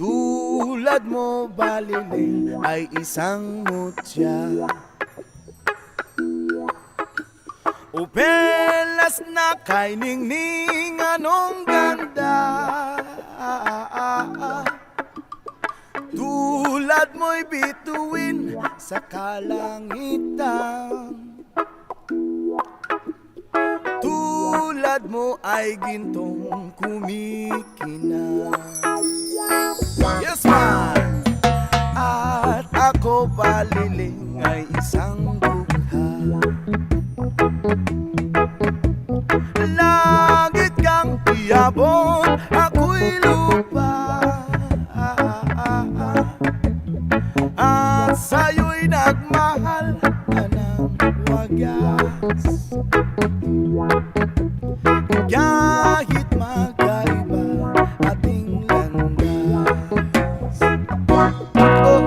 Tulad mo baliling ay isang mutya, upelas na kay ningning anong ganda. Tulad mo'y bituin sa kalangitan, tulad mo ay gintong kumikinang. Yes man! At ako baliling ay isang dugha, langit kang iabot, ako'y lupa, at sa'yo'y nagmahal ka ng wagas. Kahit magkaiba ating landas, oh,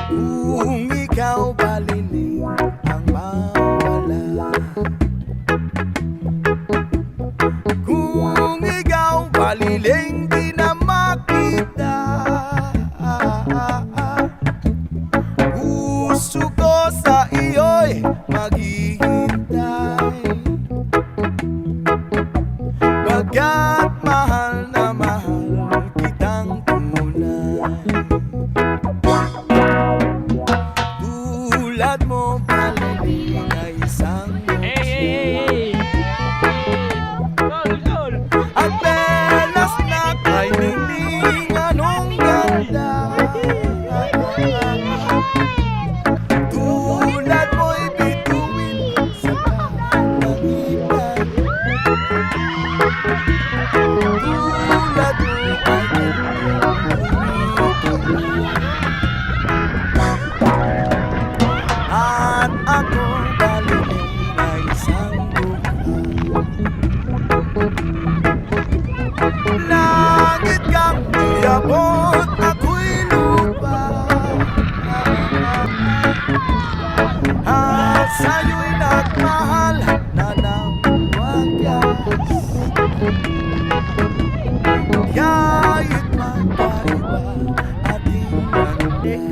kung ikaw baliling ang mawala, kung ikaw baliling di na makita, gusto ko sa iyo'y maghihintay, bagkat mahal na mahal kitang tunay. Tulad mo baliling ay isang mutya, at belas na kay ningning anong ganda. Tulad mo'y bituin sa kalangitan, tulad mo ay at ako baliling ay isang dugha, langit kang iabot, ako'y lupa, at sa'yo'y nagmahal na ng wagas. Kahit magkaiba ating landas.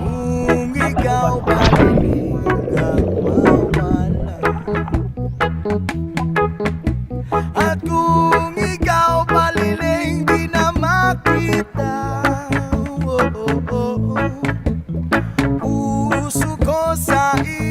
Kung ikaw baliling ang mawala, at kung ikaw baliling di na makita, oh, oh, oh, oh. Puso ko sa iyo